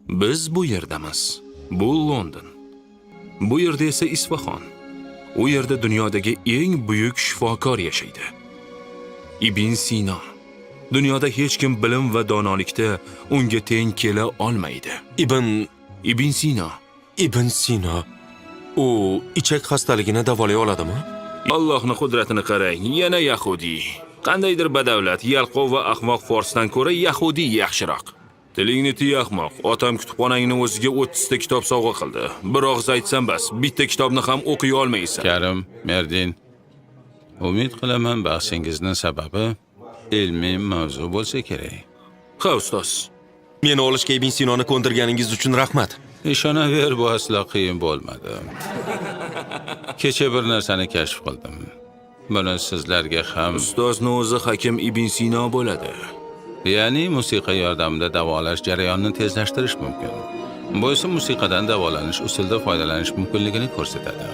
Biz bu yerdamiz. Bu London. Bu yerda esa Isfahon. U yerda dunyodagi eng buyuk shifokor yashaydi. Ibn Sino. Dunyoda hech kim bilim va donolikda unga teng kela olmaydi. Ibn Sino. Ibn Sino. U ichak xastaligini davolay oladimi? Allohning qudratini qarang, yana yahudi. Qandaydir badavlat, yalqov va ahmoq forsdan ko'ra yahudi yaxshiroq. Tilingni tiy ahmoq. Otam kutubxonangni o'ziga 30 ta kitob sovg'a qildi. Bir og'iz aytsam bas, bitta kitobni ham o'qiy olmaysan. Karim, Merdin. Umid qilaman bahsingizni sababi ilmiy mavzu bo'lsa kerak. Ha, ustoz. Meni olishga Ibn Sinoni ko'ndirganingiz uchun rahmat. Ishonaver, bu aslo qiyin bo'lmadi. Kecha bir narsani kashf qildim. Buni sizlarga ham, Ustozni o'zi Hakim Ibn Sino bo'ladi. ya'ni musiqa yordamida davolash jarayonini tezlashtirish mumkin. Bu esa musiqadan davolanish usulida foydalanish mumkinligini ko'rsatadi.